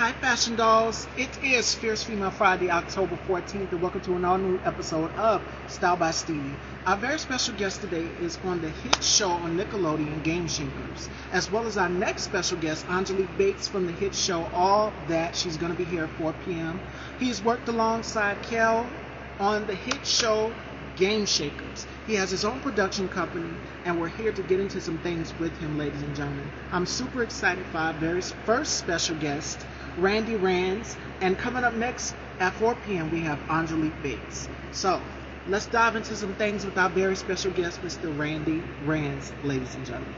Hi, Fashion Dolls. It is Fierce Female Friday, October 14th, and welcome to an all-new episode of Style by Stevie. Our very special guest today is on the hit show on Nickelodeon, Game Shakers, as well as our next special guest, Angelique Bates from the hit show All That. She's going to be here at 4 p.m. He's worked alongside Kel on the hit show Game Shakers. He has his own production company, and we're here to get into some things with him, ladies and gentlemen. I'm super excited for our very first special guest, Randy Rands, and coming up next at 4 p.m. we have Angelique Bates. So let's dive into some things with our very special guest, Mr. Randy Rands, ladies and gentlemen.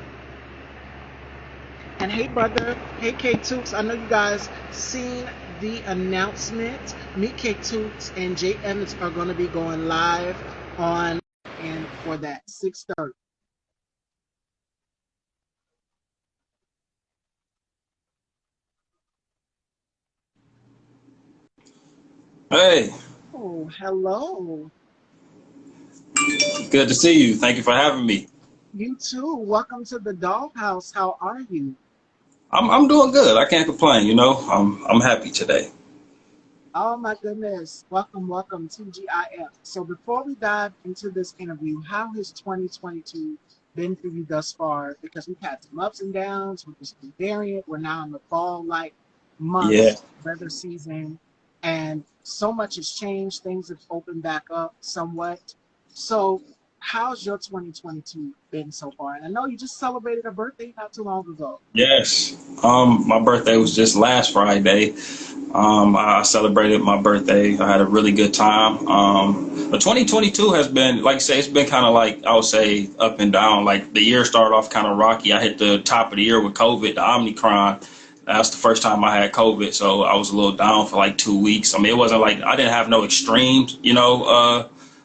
And hey, brother, hey, K-Tooks, I know you guys seen the announcement. Me, K-Tooks, and Jay Evans are going to be going live on and for that 6:30. Hey, Oh, hello. good to see you. Thank you for having me. You too. Welcome to the Dollhouse. How are you? I'm doing good. I can't complain, you know. I'm happy today. Oh my goodness. Welcome, welcome, TGIF. So before we dive into this interview, how has 2022 been for you thus far? Because we've had some ups and downs with this new variant. We're now in the fall like Yeah. months, weather season, and so much has changed. Things have opened back up somewhat. So how's your 2022 been so far? And I know you just celebrated a birthday not too long ago. Yes. My birthday was just last Friday. I celebrated my birthday. I had a really good time. But 2022 has been, like I say, it's been kind of like, I would say, up and down. Like the year started off kind of rocky. I hit the top of the year with COVID, the Omicron. That's the first time I had COVID, so I was a little down for like 2 weeks. I mean, it wasn't like I didn't have no extremes,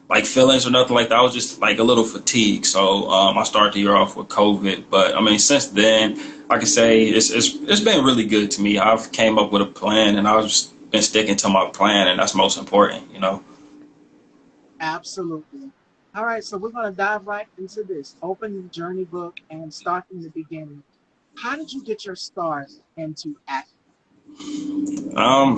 like feelings or nothing like that. I was just like a little fatigued. So I started the year off with COVID. But I mean, since then, I can say it's been really good to me. I've came up with a plan, and I've just been sticking to my plan, and that's most important, you know. Absolutely. All right, so we're going to dive right into this. Open the journey book and start from the beginning. How did you get your start into acting? Um,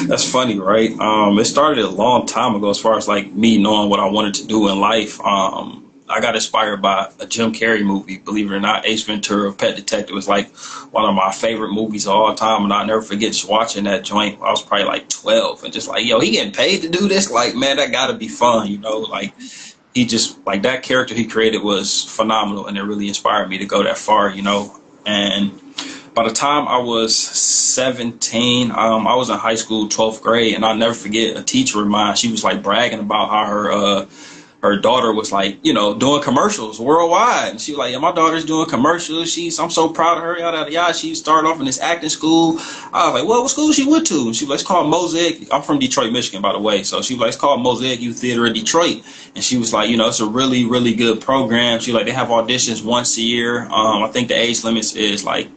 that's funny, right? It started a long time ago as far as like me knowing what I wanted to do in life. I got inspired by a Jim Carrey movie, believe it or not. Ace Ventura, Pet Detective was like one of my favorite movies of all time, and I'll never forget just watching that joint. I was probably like 12 and just like, yo, he getting paid to do this? Like, man, that gotta be fun, you know? Like, he just, like, that character he created was phenomenal, and it really inspired me to go that far, you know? And by the time I was 17, I was in high school, 12th grade, and I'll never forget a teacher of mine. She was like bragging about how her daughter was like, you know, doing commercials worldwide. And she was like, yeah, my daughter's doing commercials. I'm so proud of her. Yada, yada, yada. She started off in this acting school. I was like, well, what school she went to? And she was like, it's called Mosaic. I'm from Detroit, Michigan, by the way. So she was like, it's called Mosaic Youth Theater in Detroit. And she was like, you know, it's a really, really good program. She was like, they have auditions once a year. I think the age limits is like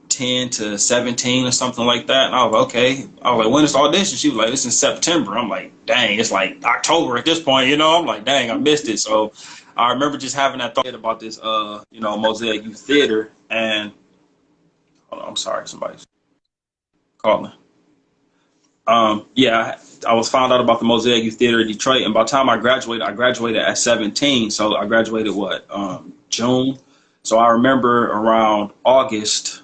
10 to 17 or something like that. And I was like, okay. I was like, when is the audition? She was like, it's in September. I'm like, dang, it's like October at this point, you know? I'm like, dang, I missed it. So I remember just having that thought about this, Mosaic Youth Theater. And hold on, I'm sorry, somebody's calling. Yeah, I was found out about the Mosaic Youth Theater in Detroit. And by the time I graduated at 17. So I graduated June. So I remember around August,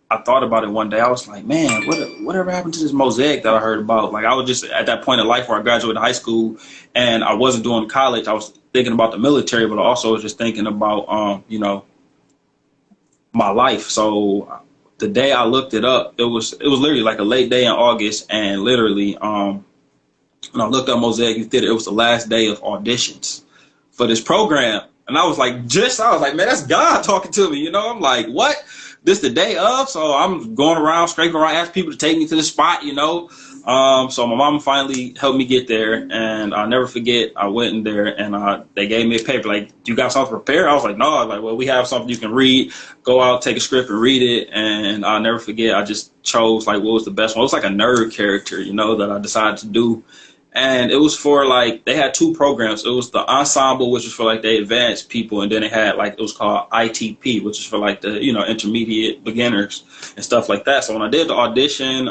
I thought about it one day. I was like, man, whatever happened to this mosaic that I heard about? Like, I was just at that point in life where I graduated high school and I wasn't doing college. I was thinking about the military, but I also was just thinking about, my life. So the day I looked it up, it was literally like a late day in August, and literally, when I looked up Mosaic Youth Theater, it was the last day of auditions for this program. And I was like, man, that's God talking to me. You know, I'm like, what? This the day of? So I'm going around, scraping around, asking people to take me to the spot, you know. So my mom finally helped me get there. And I'll never forget, I went in there and they gave me a paper. Like, do you got something prepared? I was like, no. I was like, well, we have something you can read. Go out, take a script and read it. And I'll never forget, I just chose like what was the best one. It was like a nerd character, you know, that I decided to do. And it was for like, they had two programs. It was the ensemble, which was for like the advanced people, and then it had like, it was called ITP, which is for like the, you know, intermediate beginners and stuff like that. So when I did the audition,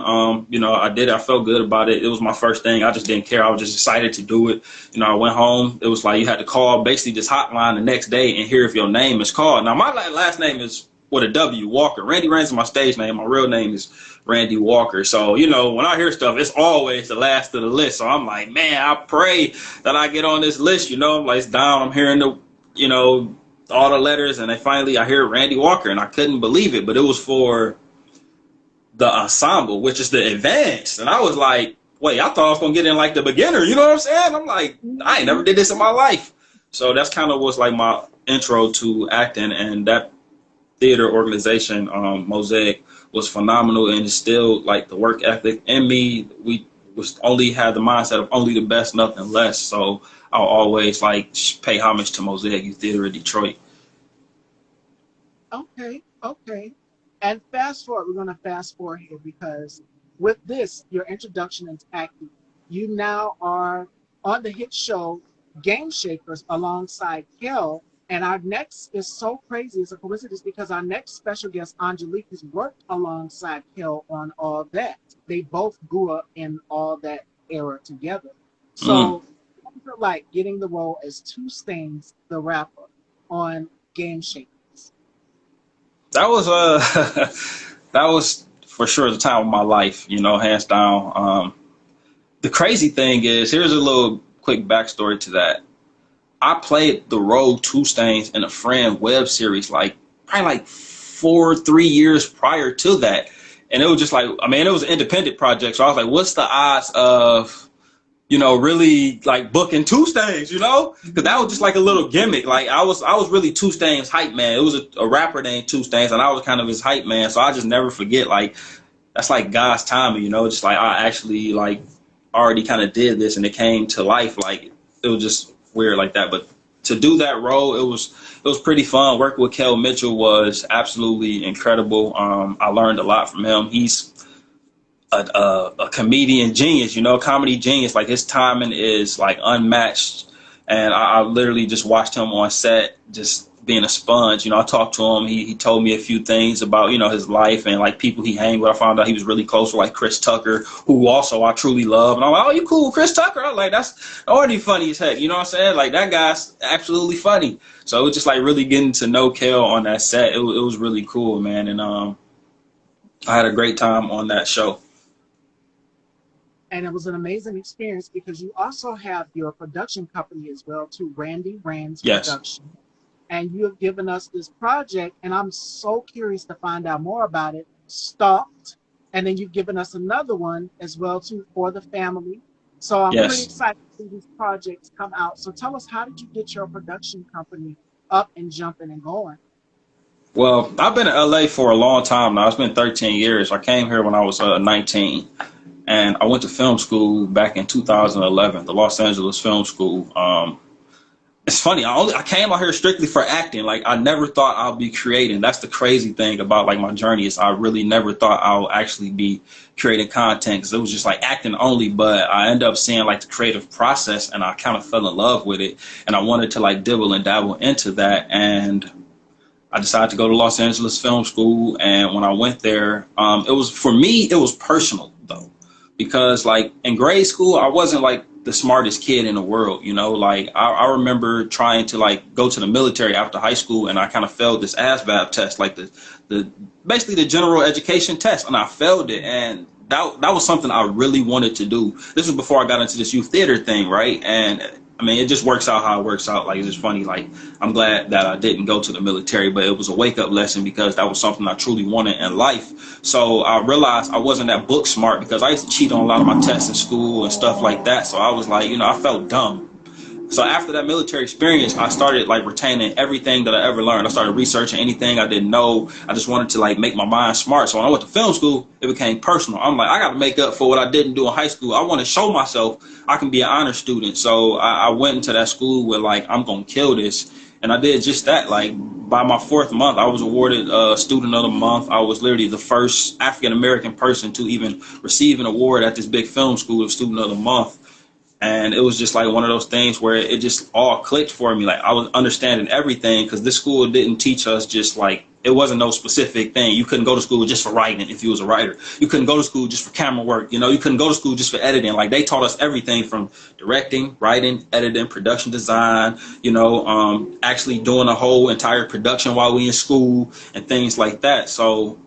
you know, I felt good about it. It was my first thing. I just didn't care. I was just excited to do it. You know, I went home. It was like you had to call basically this hotline the next day and hear if your name is called. Now my last name is with a W, Walker. Randy Reigns is my stage name. My real name is Randy Walker. So, you know, when I hear stuff, it's always the last of the list. So I'm like, man, I pray that I get on this list, you know. I'm like, it's down. I'm hearing the, you know, all the letters, and then finally I hear Randy Walker, and I couldn't believe it. But it was for the ensemble, which is the advanced. And I was like, wait, I thought I was going to get in like the beginner. You know what I'm saying? I'm like, I ain't never did this in my life. So that's kind of was like my intro to acting, and that theater organization, Mosaic, was phenomenal and instilled like the work ethic in me. We was only had the mindset of only the best, nothing less. So I'll always like pay homage to Mosaic Youth Theater in Detroit. Okay, okay. And fast forward, we're going to fast forward here because with this, your introduction into acting, you now are on the hit show Game Shakers alongside Kel. And our next is so crazy, it's a coincidence because our next special guest, Angelique, has worked alongside Kel on All That. They both grew up in All That era together. So, what was it like getting the role as Two Stains, the rapper, on Game Shakers? That was that was for sure the time of my life, you know, hands down. The crazy thing is, here's a little quick backstory to that. I played the role Two Stains in a Friend web series like probably like 3 years prior to that. And it was just like, I mean, it was an independent project. So I was like, what's the odds of, you know, really like booking Two Stains, you know? Because that was just like a little gimmick. Like I was really Two Stains hype man. It was a rapper named Two Stains, and I was kind of his hype man. So I just never forget, like, that's like God's timing, you know? Just like I actually like already kind of did this and it came to life. Like it was just weird like that. But to do that role, it was pretty fun. Working with Kel Mitchell was absolutely incredible. I learned a lot from him. He's a comedian genius, you know, comedy genius. Like his timing is like unmatched. And I literally just watched him on set, just being a sponge. You know, I talked to him. He told me a few things about, you know, his life and like people he hang with. I found out he was really close with like Chris Tucker, who also I truly love. And I'm like, oh, you cool with Chris Tucker? I'm like, that's already funny as heck. You know what I'm saying? Like that guy's absolutely funny. So it was just like really getting to know Kel on that set. It was really cool, man. And I had a great time on that show. And it was an amazing experience because you also have your production company as well, too, Randy Rand's Yes. Production. And you have given us this project, and I'm so curious to find out more about it, Stalked. And then you've given us another one as well, too, For the Family. So I'm really Yes. excited to see these projects come out. So tell us, how did you get your production company up and jumping and going? Well, I've been in LA for a long time now. It's been 13 years. I came here when I was 19. And I went to film school back in 2011, the Los Angeles Film School. It's funny. I came out here strictly for acting. Like I never thought I'll be creating. That's the crazy thing about like my journey is I really never thought I'll actually be creating content because it was just like acting only. But I ended up seeing like the creative process, and I kind of fell in love with it. And I wanted to like dibble and dabble into that. And I decided to go to Los Angeles Film School. And when I went there, it was, for me, it was personal though. Because like in grade school, I wasn't like the smartest kid in the world, you know, like I remember trying to like go to the military after high school, and I kind of failed this ASVAB test, like the basically the general education test, and I failed it. And that was something I really wanted to do. This was before I got into this youth theater thing, right? And I mean, it just works out how it works out. Like, it's just funny. Like, I'm glad that I didn't go to the military, but it was a wake-up lesson because that was something I truly wanted in life. So I realized I wasn't that book smart because I used to cheat on a lot of my tests in school and stuff like that. So I was like, you know, I felt dumb. So after that military experience, I started like retaining everything that I ever learned. I started researching anything I didn't know. I just wanted to like make my mind smart. So when I went to film school, it became personal. I'm like, I got to make up for what I didn't do in high school. I want to show myself I can be an honor student. So I went into that school with like, I'm going to kill this. And I did just that. Like by my fourth month, I was awarded Student of the Month. I was literally the first African-American person to even receive an award at this big film school of Student of the Month. And it was just like one of those things where it just all clicked for me. Like I was understanding everything because this school didn't teach us just like it wasn't no specific thing. You couldn't go to school just for writing if you was a writer. You couldn't go to school just for camera work. You know, you couldn't go to school just for editing. Like they taught us everything from directing, writing, editing, production design. Actually doing a whole entire production while we in school and things like that. So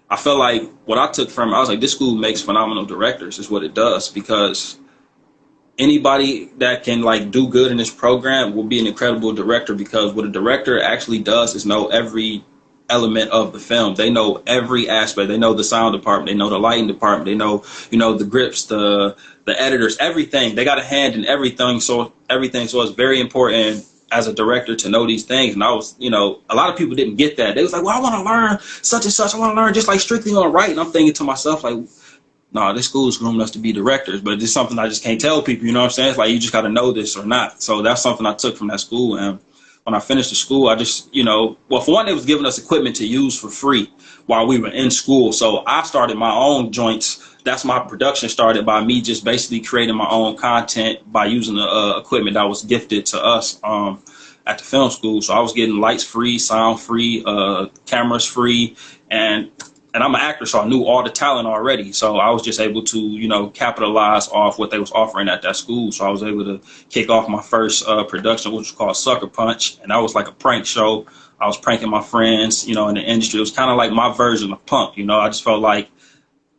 I felt like what I took from it, I was like, this school makes phenomenal directors, is what it does, because anybody that can like do good in this program will be an incredible director, because what a director actually does is know every element of the film. They know every aspect. They know the sound department, they know the lighting department, they know, the grips, the editors, everything. They got a hand in everything. So it's very important as a director to know these things. And I was, a lot of people didn't get that. They was like, well, I want to learn such and such. I want to learn just like strictly on writing. I'm thinking to myself, like, no, this school is grooming us to be directors, but it's something I just can't tell people. You know what I'm saying? It's like you just got to know this or not. So that's something I took from that school. And when I finished the school, I just, well, for one, they was giving us equipment to use for free while we were in school. So I started my own joints. That's my production started by me just basically creating my own content by using the equipment that was gifted to us at the film school. So I was getting lights free, sound free, cameras free, and I'm an actor, so I knew all the talent already. So I was just able to, capitalize off what they was offering at that school. So I was able to kick off my first production, which was called Sucker Punch, and that was like a prank show. I was pranking my friends, in the industry. It was kind of like my version of punk. I just felt like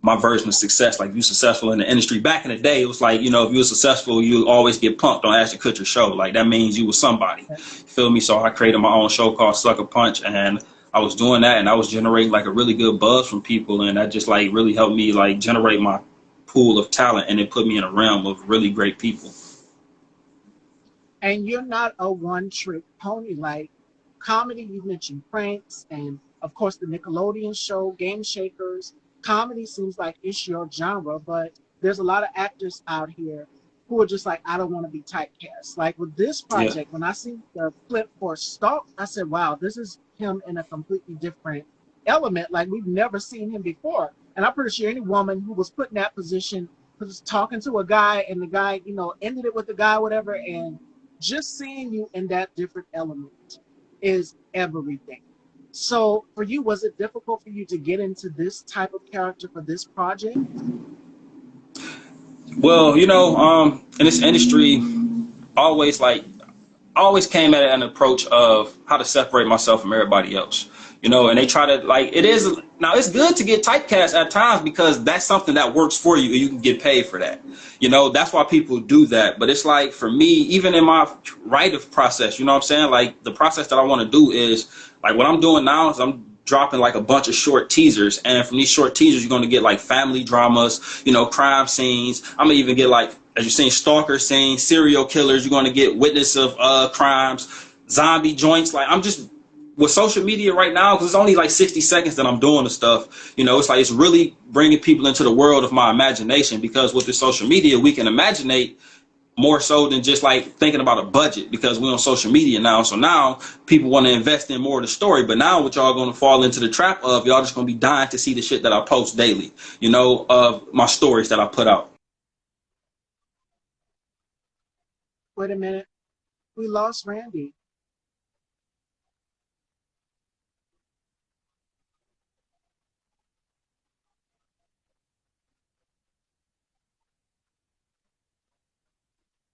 my version of success. Like, if you're successful in the industry back in the day, it was like, if you were successful, you always get punked on Ashton Kutcher's show. Like, that means you were somebody. Feel me? So I created my own show called Sucker Punch, and I was doing that, and I was generating like a really good buzz from people, and that just like really helped me like generate my pool of talent, and it put me in a realm of really great people. And you're not a one trick pony. Like comedy, you mentioned pranks, and of course the Nickelodeon show, Game Shakers. Comedy seems like it's your genre, but there's a lot of actors out here who are just like, I don't want to be typecast. Like with this Yeah. project, when I see the clip for Stalk, I said, wow, this is him in a completely different element. Like we've never seen him before. And I'm pretty sure any woman who was put in that position was talking to a guy and the guy, ended it with the guy, whatever, and just seeing you in that different element is everything. So for you, was it difficult for you to get into this type of character for this project? Well, in this industry, always like I always came at an approach of how to separate myself from everybody else. And they try to like it is now it's good to get typecast at times because that's something that works for you and you can get paid for that. That's why people do that. But it's like for me, even in my writing process, you know what I'm saying? Like the process that I want to do is like what I'm doing now is I'm dropping like a bunch of short teasers, and from these short teasers you're going to get like family dramas, crime scenes. I'm gonna even get like, as you're seeing, stalker scenes, serial killers. You're going to get witness of crimes, zombie joints. Like I'm just with social media right now, because it's only like 60 seconds that I'm doing the stuff. It's like it's really bringing people into the world of my imagination, because with the social media we can imaginate more so than just like thinking about a budget, because we're on social media now. So now people want to invest in more of the story. But now what y'all going to fall into the trap of, y'all just going to be dying to see the shit that I post daily, of my stories that I put out. Wait a minute, we lost Randy.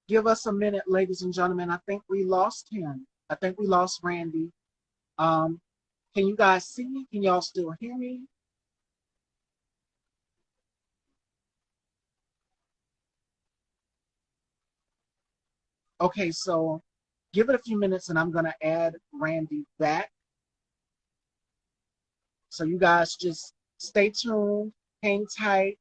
Give us a minute, ladies and gentlemen. I think we lost him. I think we lost Randy. Um, can you guys see me? Can y'all still hear me? Okay, so give it a few minutes and I'm gonna add Randy back. So you guys just stay tuned, hang tight.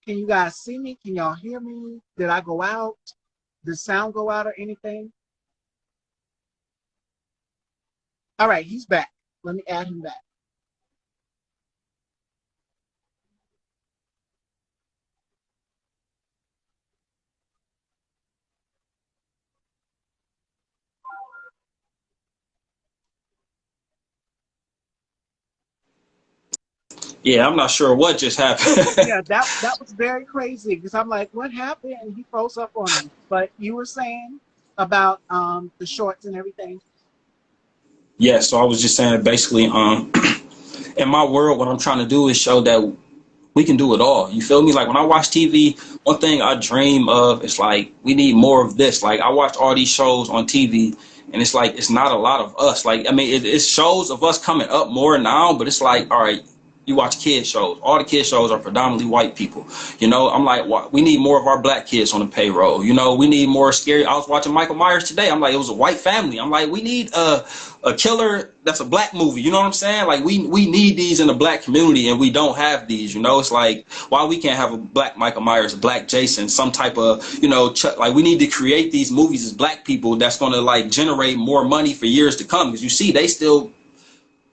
Can you guys see me? Can y'all hear me? Did I go out? Did sound go out or anything? All right, he's back. Let me add him back. Yeah, I'm not sure what just happened. Yeah, that was very crazy because I'm like, what happened? And he froze up on me. But you were saying about the shorts and everything. Yeah, so I was just saying basically, in my world, what I'm trying to do is show that we can do it all. You feel me? Like when I watch TV, one thing I dream of is like we need more of this. Like I watch all these shows on TV, and it's like it's not a lot of us. Like I mean, it's shows of us coming up more now, but it's like all right. You watch kid shows. All the kid shows are predominantly white people. You know, I'm like, we need more of our black kids on the payroll. You know, we need more scary. I was watching Michael Myers today. I'm like, it was a white family. I'm like, we need a killer that's a black movie. You know what I'm saying? Like, we need these in the black community, and we don't have these. You know, it's like, why we can't have a black Michael Myers, a black Jason, some type of, you know, like we need to create these movies as black people that's going to like generate more money for years to come. Because you see, they still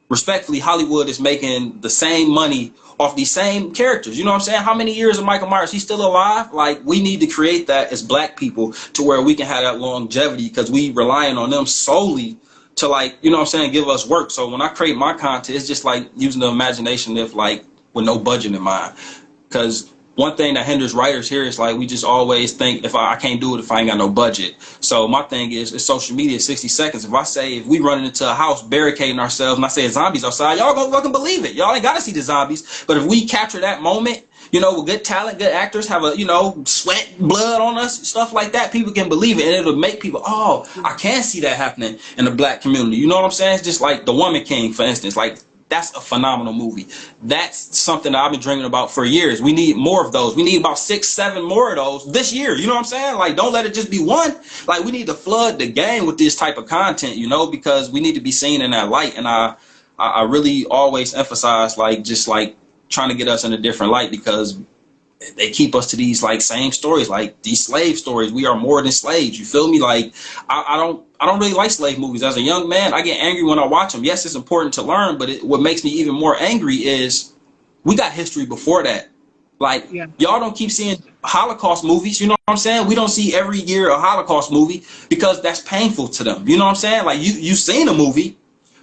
respectfully, Hollywood is making the same money off these same characters. You know what I'm saying? How many years of Michael Myers? He's still alive? Like, we need to create that as black people to where we can have that longevity because we relying on them solely to, like, you know what I'm saying, give us work. So when I create my content, it's just like using the imagination if like with no budget in mind. Because one thing that hinders writers here is like we just always think if I can't do it if I ain't got no budget. So my thing is it's social media 60 seconds. If I say if we running into a house barricading ourselves and I say zombies outside, y'all gonna fucking believe it. Y'all ain't gotta see the zombies. But if we capture that moment, you know, with good talent, good actors, have a, you know, sweat, blood on us, stuff like that, people can believe it and it'll make people, oh, I can see that happening in the black community. You know what I'm saying? It's just like The Woman King, for instance. Like, that's a phenomenal movie. That's something that I've been dreaming about for years. We need more of those. We need about 6, 7 more of those this year. You know what I'm saying? Like, don't let it just be one. Like, we need to flood the game with this type of content, you know, because we need to be seen in that light. And I really always emphasize, like, just like trying to get us in a different light because they keep us to these like same stories, like these slave stories. We are more than slaves. You feel me? Like I don't really like slave movies. As a young man, I get angry when I watch them. Yes, it's important to learn, but what makes me even more angry is we got history before that. Like Yeah. y'all don't keep seeing Holocaust movies. You know what I'm saying? We don't see every year a Holocaust movie because that's painful to them. You know what I'm saying? Like you've seen a movie,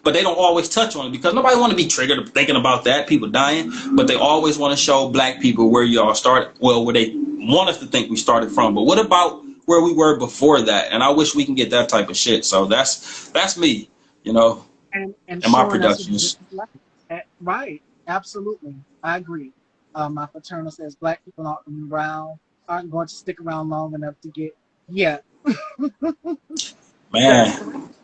but they don't always touch on it because nobody want to be triggered thinking about that, people dying, but they always want to show black people where y'all started, well, where they want us to think we started from. But what about where we were before that? And I wish we can get that type of shit. So that's me, you know, And and my showing us a productions. different life. Right, absolutely, I agree. My fraternal says black people aren't going to stick around long enough to get. Yeah, that's Man, correct.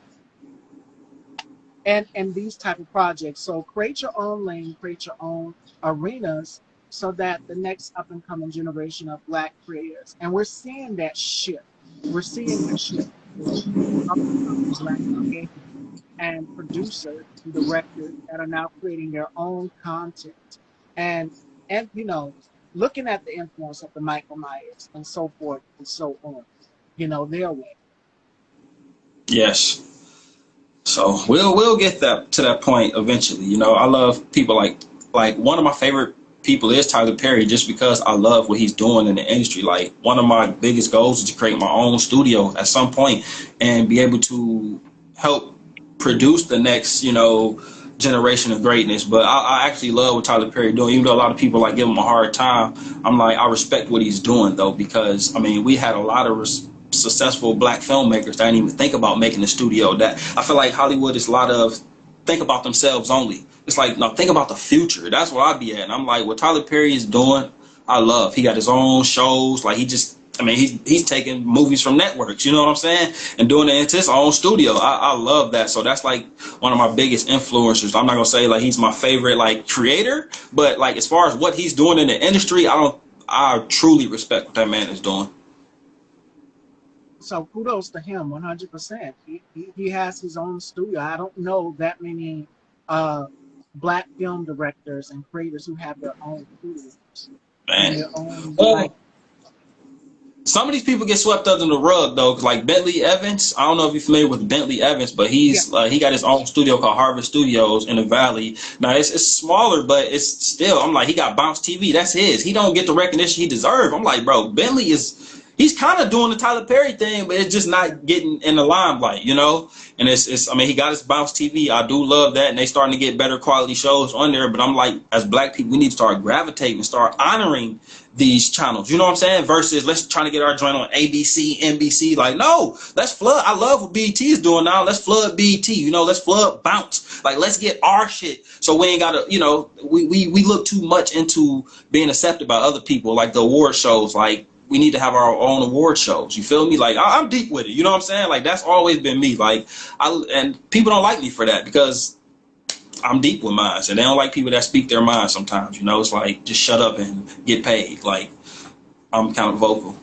And these type of projects. So create your own lane, create your own arenas, so that the next up and coming generation of black creators, and we're seeing that shift. We're seeing that shift for up and coming black creators and producers and directors that are now creating their own content and and you know looking at the influence of the Michael Myers and so forth and so on, their way. yes. So we'll get that to that point eventually. You know, I love people like one of my favorite people is Tyler Perry just because I love what he's doing in the industry. Like one of my biggest goals is to create my own studio at some point and be able to help produce the next, you know, generation of greatness. But I actually love what Tyler Perry doing, even though a lot of people like give him a hard time. I'm like, I respect what he's doing though, because I mean, we had a lot of successful black filmmakers that didn't even think about making a studio. That I feel like Hollywood is a lot of think about themselves only. It's like, no, think about the future. That's where I be at. And I'm like, what Tyler Perry is doing, I love. He got his own shows. Like he just, I mean, he's taking movies from networks, you know what I'm saying, and doing it into his own studio. I love that. So that's like one of my biggest influencers. I'm not gonna say like he's my favorite like creator, but like as far as what he's doing in the industry, I truly respect what that man is doing. So kudos to him, 100%. He has his own studio. I don't know that many uh, black film directors and creators who have their own studios and Man, their own like. well, some of these people get swept under the rug though, 'cause like Bentley Evans. I don't know if you're familiar with Bentley Evans, but Yeah, he got his own studio called Harvest Studios in the Valley. Now it's smaller, but it's still. I'm like, he got Bounce TV. That's his. He don't get the recognition he deserves. I'm like, bro, Bentley is. he's kind of doing the Tyler Perry thing, but it's just not getting in the limelight, you know. And it's I mean, he got his Bounce TV. I do love that, and they starting to get better quality shows on there. But I'm like, as black people, we need to start gravitating, start honoring these channels. You know what I'm saying? Versus let's try to get our joint on ABC, NBC. Like, no, let's flood. I love what BET is doing now. Let's flood BET. You know, let's flood Bounce. Like, let's get our shit. So we ain't gotta, you know, we look too much into being accepted by other people, like the award shows. Like, we need to have our own award shows. You feel me? Like, I'm deep with it. You know what I'm saying? Like, that's always been me. Like, and people don't like me for that because I'm deep with mine, and they don't like people that speak their mind sometimes. You know, it's like, just shut up and get paid. Like, I'm kind of vocal.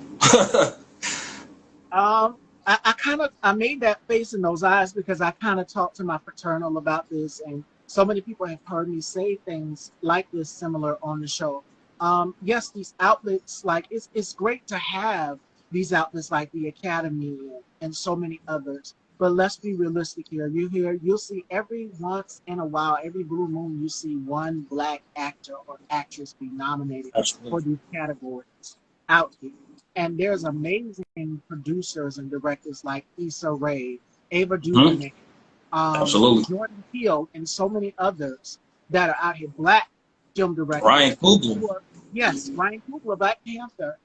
I made that face in those eyes because I kind of talked to my fraternal about this, and so many people have heard me say things like this similar on the show. Yes, these outlets, like it's great to have these outlets like the Academy and so many others. But let's be realistic here. You'll see every once in a while, every blue moon, you see one black actor or actress be nominated Absolutely. for these categories out here. And there's amazing producers and directors like Issa Rae, Ava DuVernay, Absolutely. Jordan Peele, and so many others that are out here. Black film directors. Ryan Coogler. Yes, Ryan Coogler, Black Panther,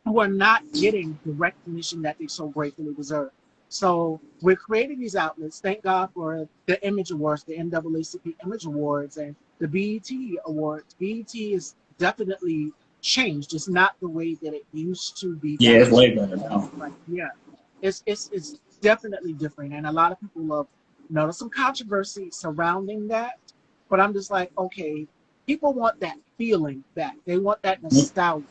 who are not getting the recognition that they so gratefully deserve. So we're creating these outlets. Thank God for the Image Awards, the NAACP Image Awards, and the BET Awards. BET is definitely changed. It's not the way that it used to be. Yeah, it's way better now. Like, yeah, it's definitely different, and a lot of people love. There's some controversy surrounding that, but I'm just like, okay, people want that feeling back. They want that nostalgia.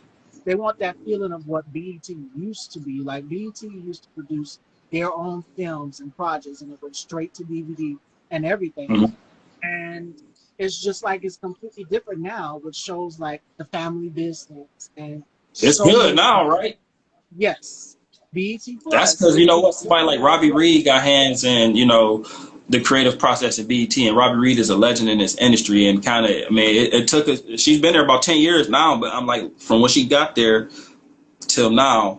They want that feeling of what BET used to be. Like, BET used to produce their own films and projects, and it went straight to DVD and everything. And it's just like it's completely different now with shows like The Family Business and it's so good now, right? Yes, BET Plus. That's because, you know what, somebody like Robbie Reed got hands in, you know, the creative process at BET, and Robbie Reed is a legend in this industry, and kind of, I mean, it took us. She's been there about 10 years now, but I'm like, from when she got there till now,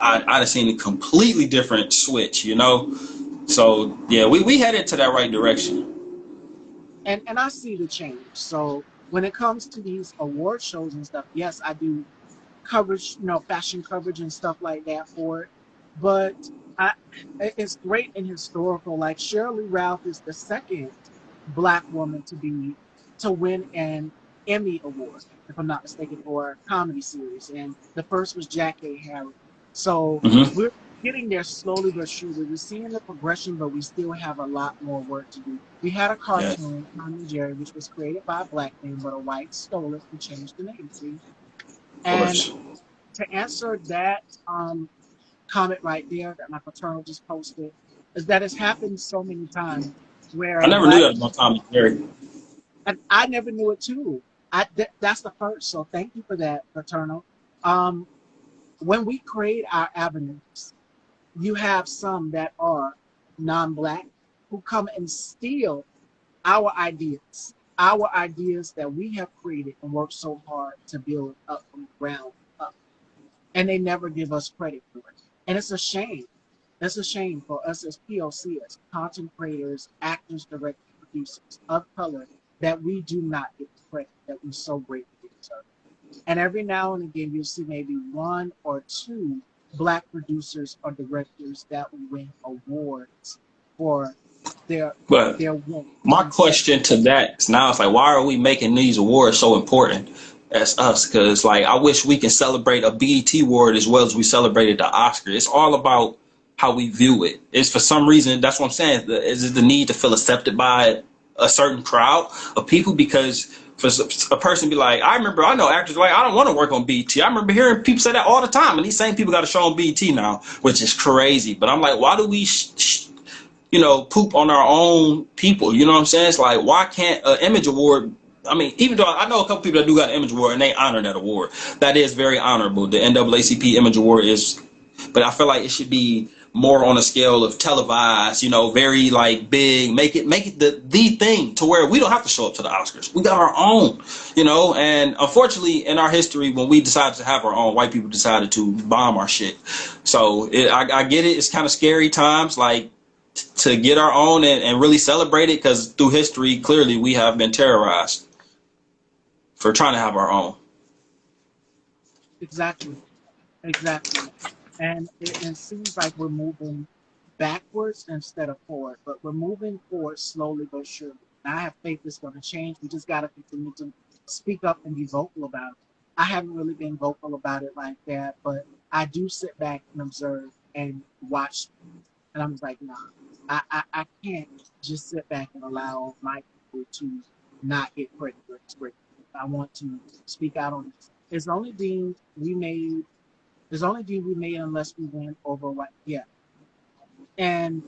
I'd have seen a completely different switch, you know. So yeah, we headed to that right direction. And I see the change. So when it comes to these award shows and stuff, yes, I do coverage, fashion coverage and stuff like that for it. But it's great and historical. Like, Shirley Ralph is the second Black woman to win an Emmy Award, if I'm not mistaken, for a comedy series, and the first was Jackie Harry. So we're getting there slowly but surely. We're seeing the progression, but we still have a lot more work to do. We had a cartoon, Tom and Jerry, which was created by a Black man, but a white stole it and changed the name. See? And to answer that comment right there that my fraternal just posted, is that it's happened so many times where I never knew that about Tom and Jerry. And I never knew it too. That's the first. So thank you for that, fraternal. When we create our avenues, you have some that are non-Black who come and steal our ideas that we have created and worked so hard to build up from the ground up. And they never give us credit for it. And it's a shame. It's a shame for us as POCs, content creators, actors, directors, producers of color, that we do not get the credit that we so gratefully deserve. And every now and again, you'll see maybe one or two Black producers or directors that will win awards for their work. My question to that is, now it's like, why are we making these awards so important as us? Because, like, I wish we can celebrate a BET award as well as we celebrated the Oscar. It's all about how we view it. It's, for some reason, that's what I'm saying, is the need to feel accepted by a certain crowd of people, because for a person to be like, I know actors like, I don't want to work on BET. I remember hearing people say that all the time, and these same people got a show on BET now, which is crazy. But I'm like, why do we poop on our own people? You know what I'm saying? It's like, why can't an Image Award, I mean, even though I know a couple people that do got an Image Award and they honor that award, that is very honorable. The NAACP Image Award is, but I feel like it should be more on a scale of televised, very like big, make it the thing to where we don't have to show up to the Oscars. We got our own, and unfortunately in our history, when we decided to have our own, white people decided to bomb our shit. So I get it. It's kind of scary times, like to get our own and really celebrate it, because through history, clearly we have been terrorized for trying to have our own. Exactly. Exactly. And it seems like we're moving backwards instead of forward, but we're moving forward slowly but surely. And I have faith it's going to change. We just got to continue to speak up and be vocal about it. I haven't really been vocal about it like that, but I do sit back and observe and watch. And I'm like, nah, I can't just sit back and allow my people to not get credit where it's great. I want to speak out on this. It's the only thing we made there's only deal we made unless we win over what, yeah. And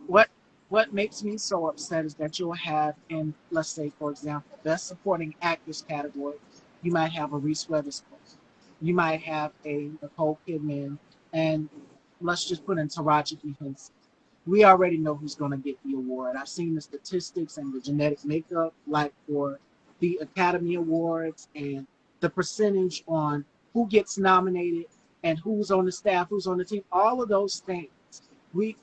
what what makes me so upset is that you'll have in, let's say, for example, best supporting actress category, you might have a Reese Witherspoon, you might have a Nicole Kidman, and let's just put in Taraji P. Henson. We already know who's going to get the award. I've seen the statistics and the genetic makeup, like for the Academy Awards, and the percentage on who gets nominated and who's on the staff, who's on the team. All of those things, we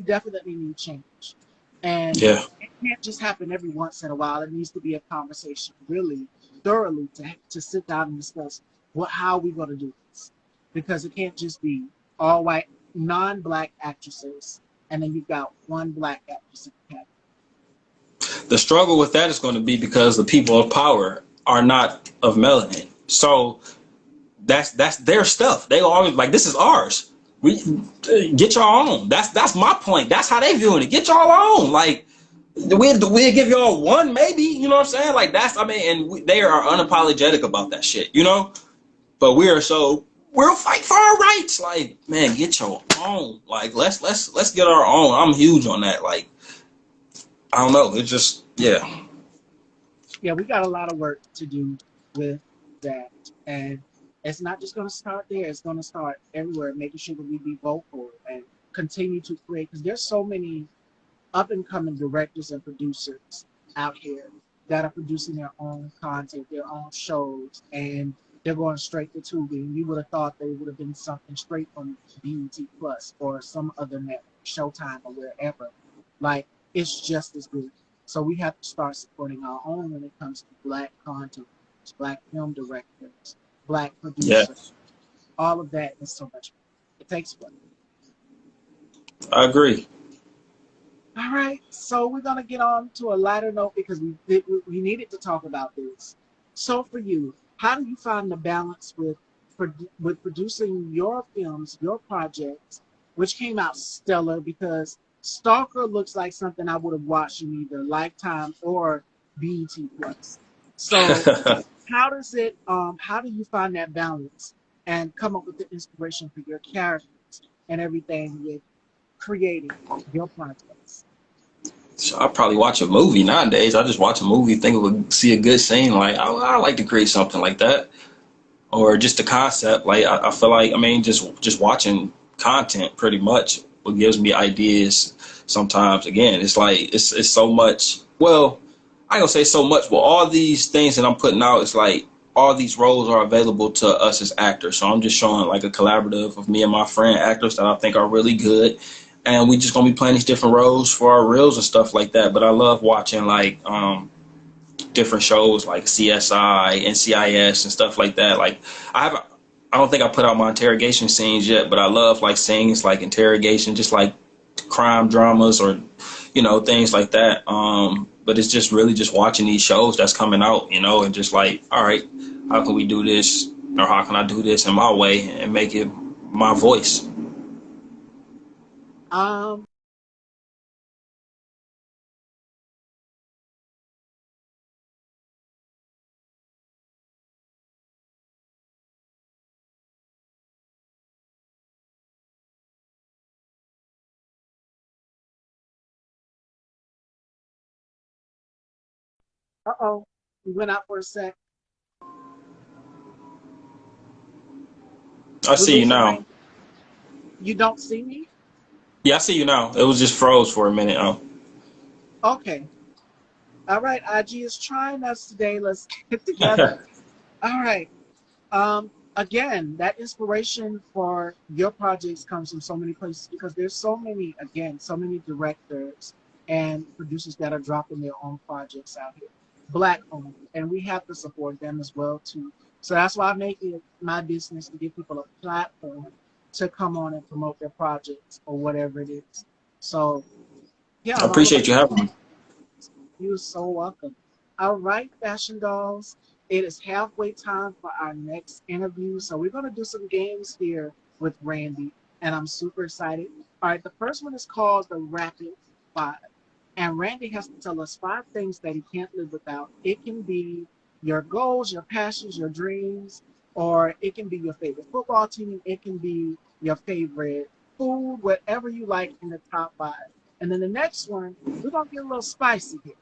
definitely need change, and Yeah. it can't just happen every once in a while. It needs to be a conversation, really thoroughly, to sit down and discuss how are we going to do this, because it can't just be all white non-black actresses and then you've got one black actress in the cast. The struggle with that is going to be because the people of power are not of melanin. So that's their stuff. They always like, this is ours. We get your own. That's my point. That's how they viewing it. Get y'all own. Like we'll give y'all one, maybe. You know what I'm saying? Like that's, I mean, and they are unapologetic about that shit. But we'll fight for our rights. Like, man, get your own. Like let's get our own. I'm huge on that. Like, I don't know. It just, yeah. Yeah, we got a lot of work to do with that, and it's not just going to start there. It's going to start everywhere, making sure that we be vocal and continue to create, because there's so many up and coming directors and producers out here that are producing their own content, their own shows, and they're going straight to Tubi. And you would have thought they would have been something straight from BET Plus or some other network, Showtime or wherever. Like, it's just as good. So we have to start supporting our own when it comes to black content, black film directors, black Yeah, producers. All of that is so much. It takes work. I agree. All right, so we're gonna get on to a lighter note because we needed to talk about this. So for you, how do you find the balance with producing your films, your projects, which came out stellar because Stalker looks like something I would have watched in either Lifetime or BET Plus. So how do you find that balance and come up with the inspiration for your characters and everything with creating your projects? So I probably watch a movie nowadays. I just watch a movie, think it would see a good scene. Like I like to create something like that, or just the concept. Like I feel like, I mean, just watching content pretty much what gives me ideas. Sometimes again, it's like it's so much. Well, I ain't gonna say so much, but all these things that I'm putting out, it's like all these roles are available to us as actors. So I'm just showing like a collaborative of me and my friend actors that I think are really good, and we just gonna be playing these different roles for our reels and stuff like that. But I love watching like different shows like CSI, NCIS, and stuff like that. Like I don't think I put out my interrogation scenes yet, but I love like scenes like interrogation, just like crime dramas or things like that. But it's just really just watching these shows that's coming out, and just like, all right, how can we do this, or how can I do this in my way and make it my voice? Um, uh-oh, we went out for a sec. I We're see you losing now. range. You don't see me? Yeah, I see you now. It was just froze for a minute. Okay. All right. IG is trying us today. Let's get together. All right. Again, that inspiration for your projects comes from so many places because there's so many, again, so many directors and producers that are dropping their own projects out here, Black owned, and we have to support them as well too. So that's why I make it my business to give people a platform to come on and promote their projects or whatever it is. So yeah, I I'm all about. appreciate you having me. You're so welcome. All right, fashion dolls. It is halfway time for our next interview. So we're going to do some games here with Randy, and I'm super excited. All right, the first one is called the Rapid Five. And Randy has to tell us five things that he can't live without. It can be your goals, your passions, your dreams, or it can be your favorite football team. It can be your favorite food, whatever you like in the top five. And then the next one, we're going to get a little spicy here.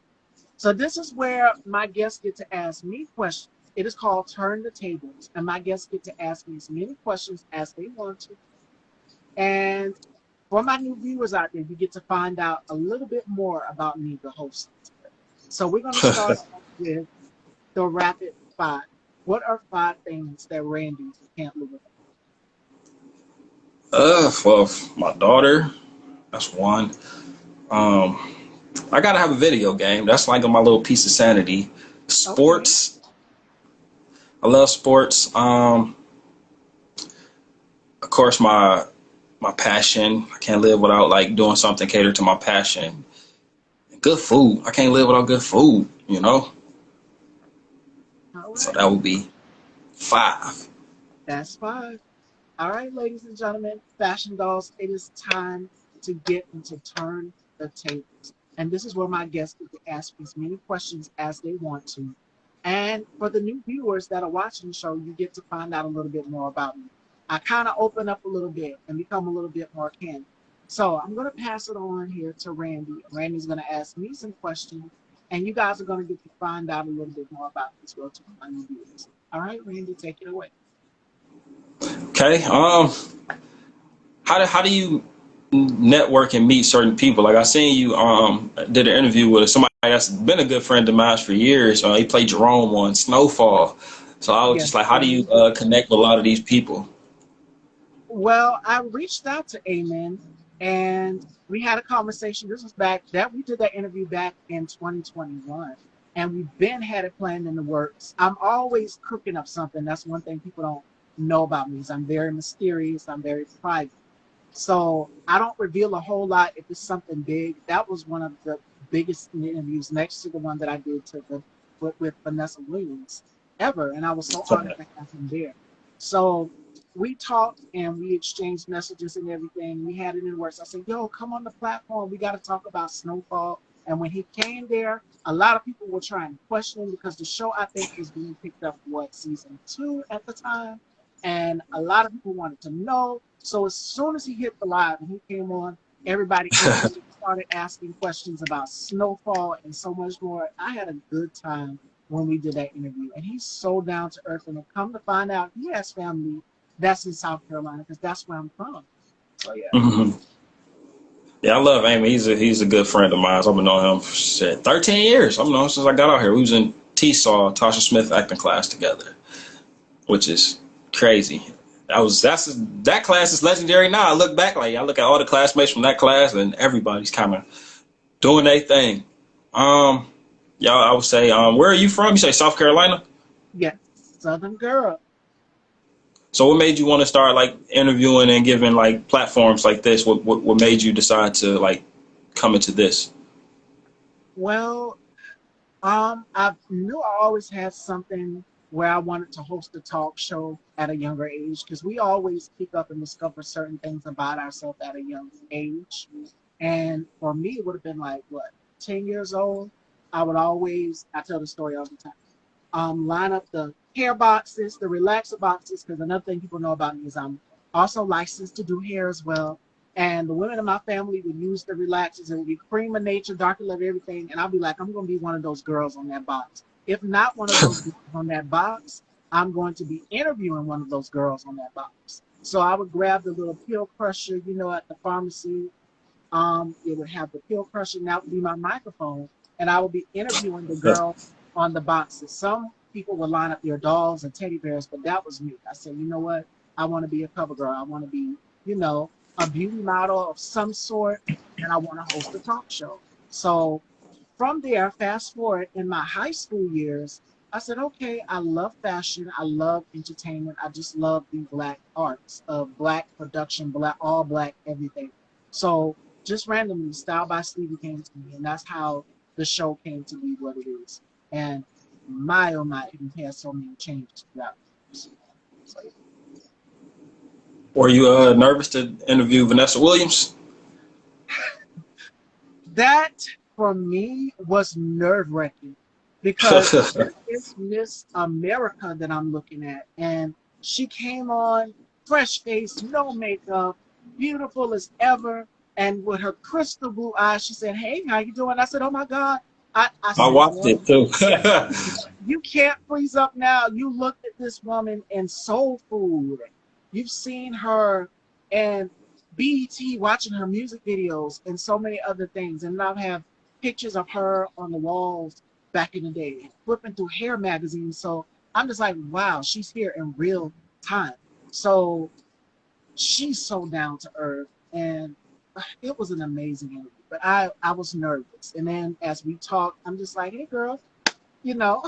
So this is where my guests get to ask me questions. It is called Turn the Tables, and my guests get to ask me as many questions as they want to. And for my new viewers out there, you get to find out a little bit more about me, the host. So we're going to start off with the rapid five. What are five things that Randy can't live without? Well, my daughter, that's one. Um, I gotta have a video game. That's like my little piece of sanity. Okay. Sports. I love sports. Of course, my passion. I can't live without like doing something catered to my passion. Good food. I can't live without good food. You know. All So right. that would be five. That's five. All right, ladies and gentlemen, fashion dolls, it is time to get into turn the tables. And this is where my guests get to ask as many questions as they want to. And for the new viewers that are watching the show, you get to find out a little bit more about me. I kind of open up a little bit and become a little bit more candid. So I'm going to pass it on here to Randy. Randy's going to ask me some questions, and you guys are going to get to find out a little bit more about this world to my new viewers. All right, Randy, take it away. Okay. How do you network and meet certain people? Like I seen you did an interview with somebody that's been a good friend of mine for years. He played Jerome on Snowfall. So I was Yes, just like, how do you Jeremy did. connect with a lot of these people? Well, I reached out to Amen and we had a conversation. This was back that we did that interview back in 2021. And we've been had it planned in the works. I'm always cooking up something. That's one thing people don't know about me is I'm very mysterious. I'm very private. So I don't reveal a whole lot if it's something big. That was one of the biggest interviews next to the one that I did with Vanessa Williams ever. And I was so honored to have him there. So we talked and we exchanged messages and everything. We had it in works. I said, yo, come on the platform. We got to talk about Snowfall. And when he came there, a lot of people were trying to question him because the show, I think, was being picked up, what, season two at the time? And a lot of people wanted to know. So as soon as he hit the live and he came on, everybody instantly started asking questions about Snowfall and so much more. I had a good time when we did that interview, and he's so down to earth. And come to find out, he has family that's in South Carolina because that's where I'm from. So yeah. Hmm. Yeah, I love Amy. He's a good friend of mine. I've been knowing him for shit, 13 years. I've known him since I got out here. We was in T-Saw, Tasha Smith acting class together, which is crazy. That class is legendary now. I look back, like I look at all the classmates from that class, and everybody's kind of doing their thing. Um, y'all, I would say, where are you from? You say South Carolina. Yes, Southern girl. So, what made you want to start like interviewing and giving like platforms like this? What made you decide to like come into this? Well, I knew I always had something where I wanted to host a talk show at a younger age because we always pick up and discover certain things about ourselves at a young age. And for me, it would have been like, what, 10 years old? I tell the story all the time, line up the hair boxes, the relaxer boxes, because another thing people know about me is I'm also licensed to do hair as well. And the women in my family would use the relaxers. It would be cream of nature, dark love, everything. And I'll be like, I'm going to be one of those girls on that box. If not one of those girls on that box, I'm going to be interviewing one of those girls on that box. So I would grab the little pill crusher, at the pharmacy, It would have the pill crusher, and that would be my microphone, and I would be interviewing the girl on the boxes. Some people would line up their dolls and teddy bears, but that was me. I said, you know what? I want to be a cover girl. I want to be, you know, a beauty model of some sort, and I want to host a talk show. So from there, fast forward in my high school years, I said, okay, I love fashion. I love entertainment. I just love the black arts of black production, black, all black, everything. So just randomly, Style by Stevie came to me, and that's how the show came to be what it is. And my oh my, it has so many changes throughout the years. So yeah. Were you nervous to interview Vanessa Williams? That for me was nerve wracking because here is Miss America that I'm looking at, and she came on fresh face, no makeup, beautiful as ever, and with her crystal blue eyes, she said, "Hey, how you doing?" I said, "Oh my God." I I said, watched "Boy, it too. you can't freeze up now. You looked at this woman in Soul Food. You've seen her in BET watching her music videos and so many other things. And now I have pictures of her on the walls back in the day, flipping through hair magazines. So I'm just like, wow, she's here in real time. So she's so down to earth. And it was an amazing interview. But I was nervous. And then as we talked, I'm just like, hey, girl, you know,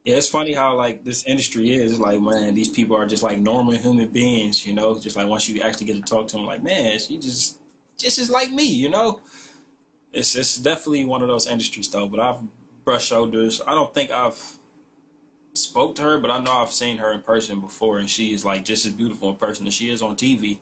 Yeah, it's funny how like this industry is like, man, these people are just like normal human beings, you know. Just like once you actually get to talk to them, like, man, she just is like me, you know. It's definitely one of those industries though. But I've brushed shoulders. I don't think I've spoke to her, but I know I've seen her in person before, and she is like just as beautiful in person as she is on TV.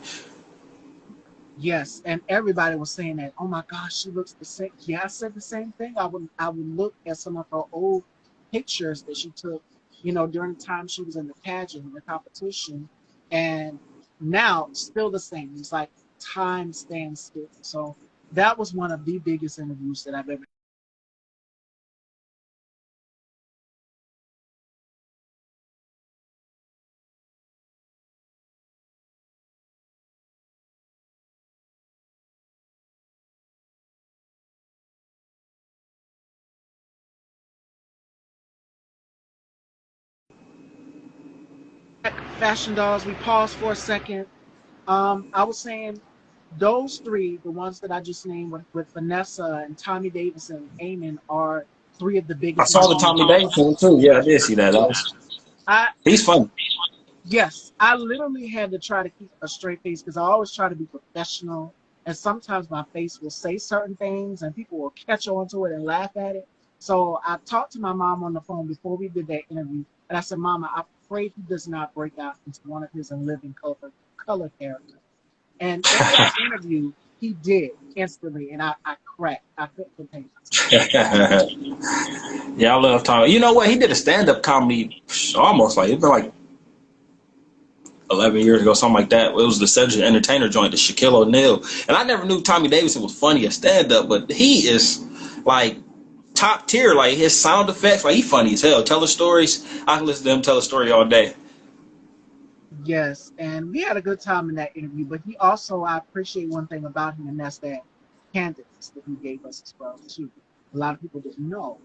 yes, and everybody was saying that. Oh my gosh, she looks the same. Yeah, I said the same thing. I would look at some of her old pictures that she took, during the time she was in the pageant, the competition, and now still the same. It's like time stands still. So that was one of the biggest interviews that I've ever. Fashion dolls. We paused for a second. I was saying those three, the ones that I just named with Vanessa and Tommy Davis and Eamon, are three of the I biggest saw the interviews. Tommy Davis one too. Yeah, I did see that. I He's funny. Yes, I literally had to try to keep a straight face because I always try to be professional, and sometimes my face will say certain things, and people will catch on to it and laugh at it. So I talked to my mom on the phone before we did that interview, and I said, "Mama, I pray he does not break out into one of his living color characters." And in that interview, he did instantly, and I cracked. I couldn't contain myself. Yeah, I love Tommy. You know what? He did a stand up comedy almost like it's been like 11 years ago, something like that. It was the Cedric Entertainer joint, the Shaquille O'Neal. And I never knew Tommy Davidson was funny at stand up, but he is like top tier. Like his sound effects, like he funny as hell. Tell stories. I can listen to him tell a story all day. Yes, and we had a good time in that interview. But he also, I appreciate one thing about him, and that's that candidates that he gave us as well too. A lot of people didn't know.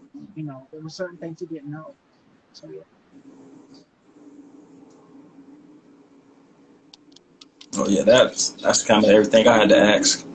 There were certain things he didn't know. So yeah. Oh yeah, that's kind of everything I had to ask.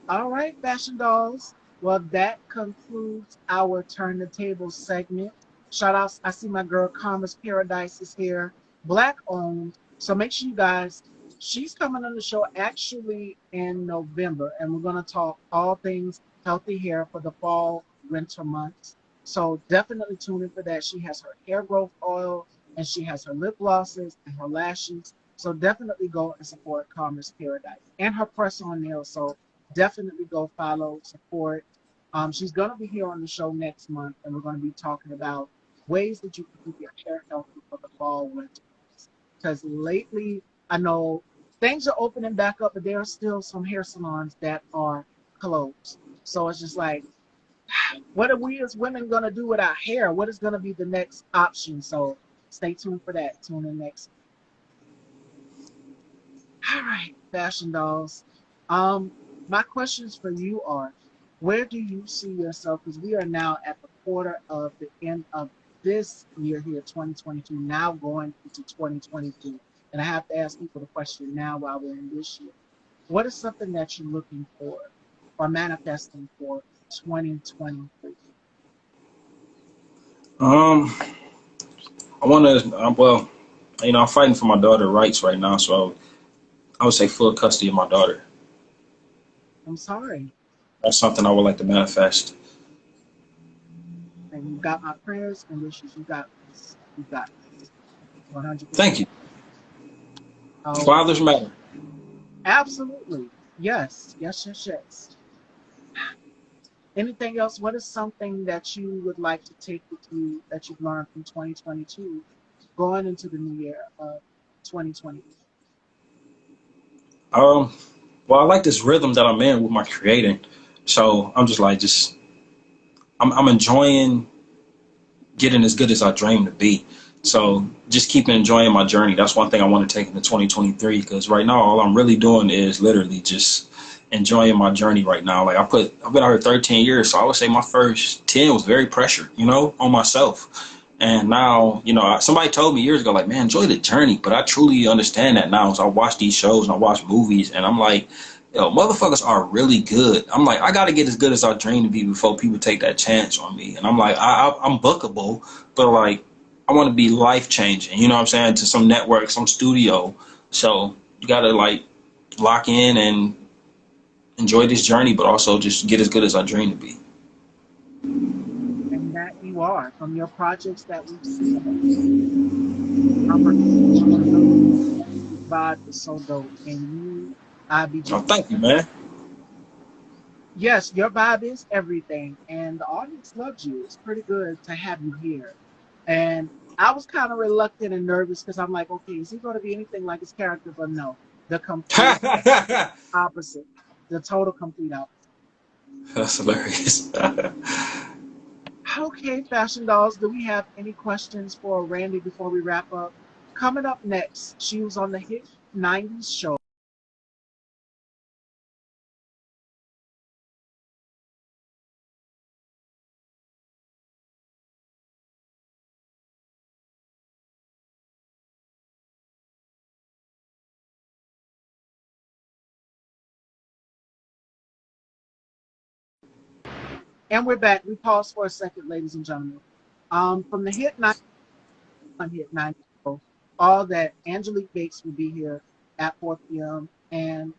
All right, fashion dolls. Well, that concludes our turn the table segment. Shout outs. I see my girl Commerce Paradise is here, black owned. So make sure you guys, she's coming on the show actually in November, and we're going to talk all things healthy hair for the fall, winter months. So definitely tune in for that. She has her hair growth oil, and she has her lip glosses and her lashes. So definitely go and support Commerce Paradise and her press on nails. So definitely go follow, support. She's going to be here on the show next month, and we're going to be talking about ways that you can keep your hair healthy for the fall, winter. Because lately, I know things are opening back up, but there are still some hair salons that are closed. So it's just like, what are we as women going to do with our hair? What is going to be the next option? So stay tuned for that. Tune in next. All right, fashion dolls. Um, my questions for you are, where do you see yourself? Because we are now at the quarter of the end of this year here, 2022, now going into 2023. And I have to ask people the question now while we're in this year. What is something that you're looking for or manifesting for 2023? Um, I want to. Well, I'm fighting for my daughter's rights right now, so I would say full custody of my daughter. I'm sorry. That's something I would like to manifest. And you got my prayers and wishes. You got this. You got this. Thank 100%. you. Oh, Fathers matter. absolutely. Yes. Yes, yes, yes. Anything else? What is something that you would like to take with you that you've learned from 2022 going into the new year of 2020? Um, well, I like this rhythm that I'm in with my creating, so I'm just like, I'm enjoying getting as good as I dream to be. So just keeping enjoying my journey. That's one thing I want to take into 2023 because right now all I'm really doing is literally just enjoying my journey right now. Like I've been out here 13 years, so I would say my first 10 was very pressured, on myself. And now, somebody told me years ago, like, man, enjoy the journey. But I truly understand that now as I watch these shows and I watch movies and I'm like, yo, motherfuckers are really good. I'm like, I got to get as good as I dream to be before people take that chance on me. And I'm like, I'm bookable, but like, I want to be life changing. You know what I'm saying? To some network, some studio. So you got to like lock in and enjoy this journey, but also just get as good as I dream to be. And that you are from your projects that we've seen. Our participation vibe is so dope. And I be Oh, just thank you, man. yes, your vibe is everything, and the audience loves you. It's pretty good to have you here. And I was kind of reluctant and nervous because I'm like, okay, is he going to be anything like his character? But no, the complete opposite, the total complete opposite. That's hilarious. Okay, fashion dolls, do we have any questions for Randy before we wrap up? Coming up next, she was on the hit 90s show. And we're back. We paused for a second, ladies and gentlemen. From the hit 90s, hit 90s show, all that Angelique Bates will be here at 4 p.m. And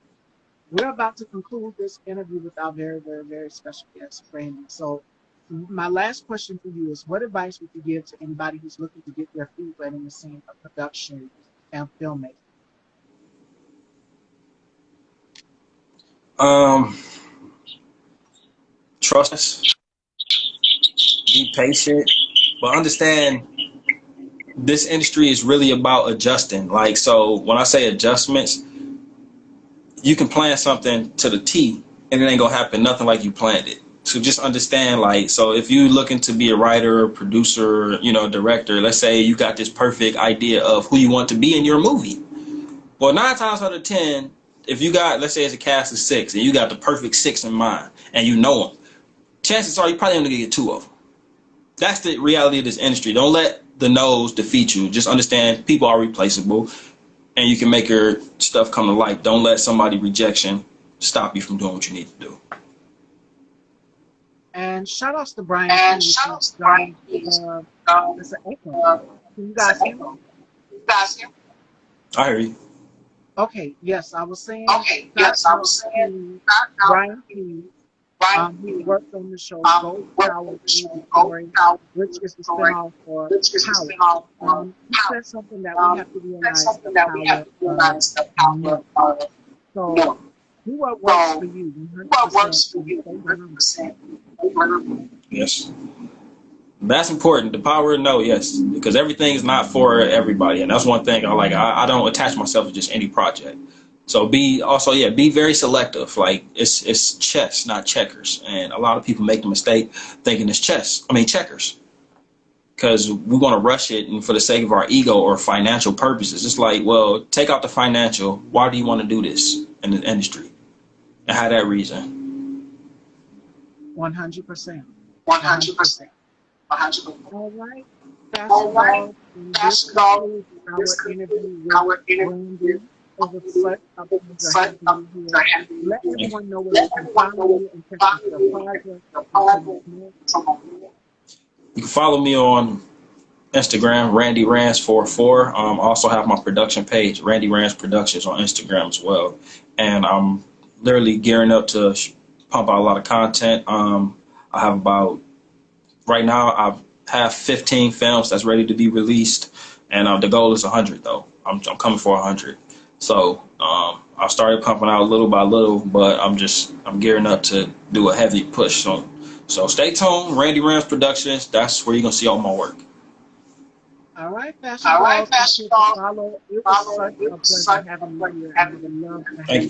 we're about to conclude this interview with our very, very, very special guest, Randy. So, my last question for you is what advice would you give to anybody who's looking to get their feet wet in the scene of production and filmmaking? um, Trust us, be patient, but understand this industry is really about adjusting. Like, so when I say adjustments, you can plan something to the T and it ain't gonna happen nothing like you planned it. So just understand, like, so if you looking to be a writer, producer, director, let's say you got this perfect idea of who you want to be in your movie. Well, 9 times out of 10, if you got, let's say it's a cast of 6 and you got the perfect 6 in mind and you know them, chances are you probably only gonna get 2 of them. That's the reality of this industry. Don't let the no's defeat you. Just understand people are replaceable and you can make your stuff come to life. Don't let somebody rejection stop you from doing what you need to do. And shout outs to Brian Keys who's done it's an echo. Can you guys hear me? I hear you. Okay, yes, I was saying shout out to Brian Keys, who worked on the show Gold Power Through the Story, which is the spinoff for Power. He said something that we have to realize the power of no. So do what works for you 100% and stay 100%. Yes. That's important. The power of no, yes. Because everything is not for everybody. And that's one thing I like. I don't attach myself to just any project. So be very selective. Like it's chess, not checkers. And a lot of people make the mistake thinking it's chess. I mean checkers. because we're going to rush it and for the sake of our ego or financial purposes. It's like, well, take out the financial. Why do you want to do this in the industry? And have that reason. 100%. 100%. 100%. All right. All right. This concludes our interview with Randy. It was such a pleasure having you here. Let everyone know where they can follow you and check out your project. You can follow me on Instagram, Randy Rands 44. Also have my production page, Randy Rands Productions, on Instagram as well. And I'm literally gearing up to pump out a lot of content. I have about, right now, I have 15 films that's ready to be released, and the goal is 100 though. I'm coming for 100. So I started pumping out little by little, but I'm gearing up to do a heavy push. So stay tuned, Randy Rands Productions. That's where you're gonna see all my work. All right, Fashion Balls. Follow. It was such a pleasure having you here. I would love to have you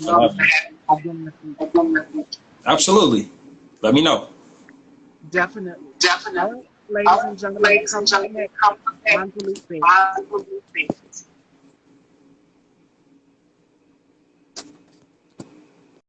again in the future. Absolutely. Let me know. Definitely. Definitely. All right, ladies and gentlemen, come back next. I'm Felipe.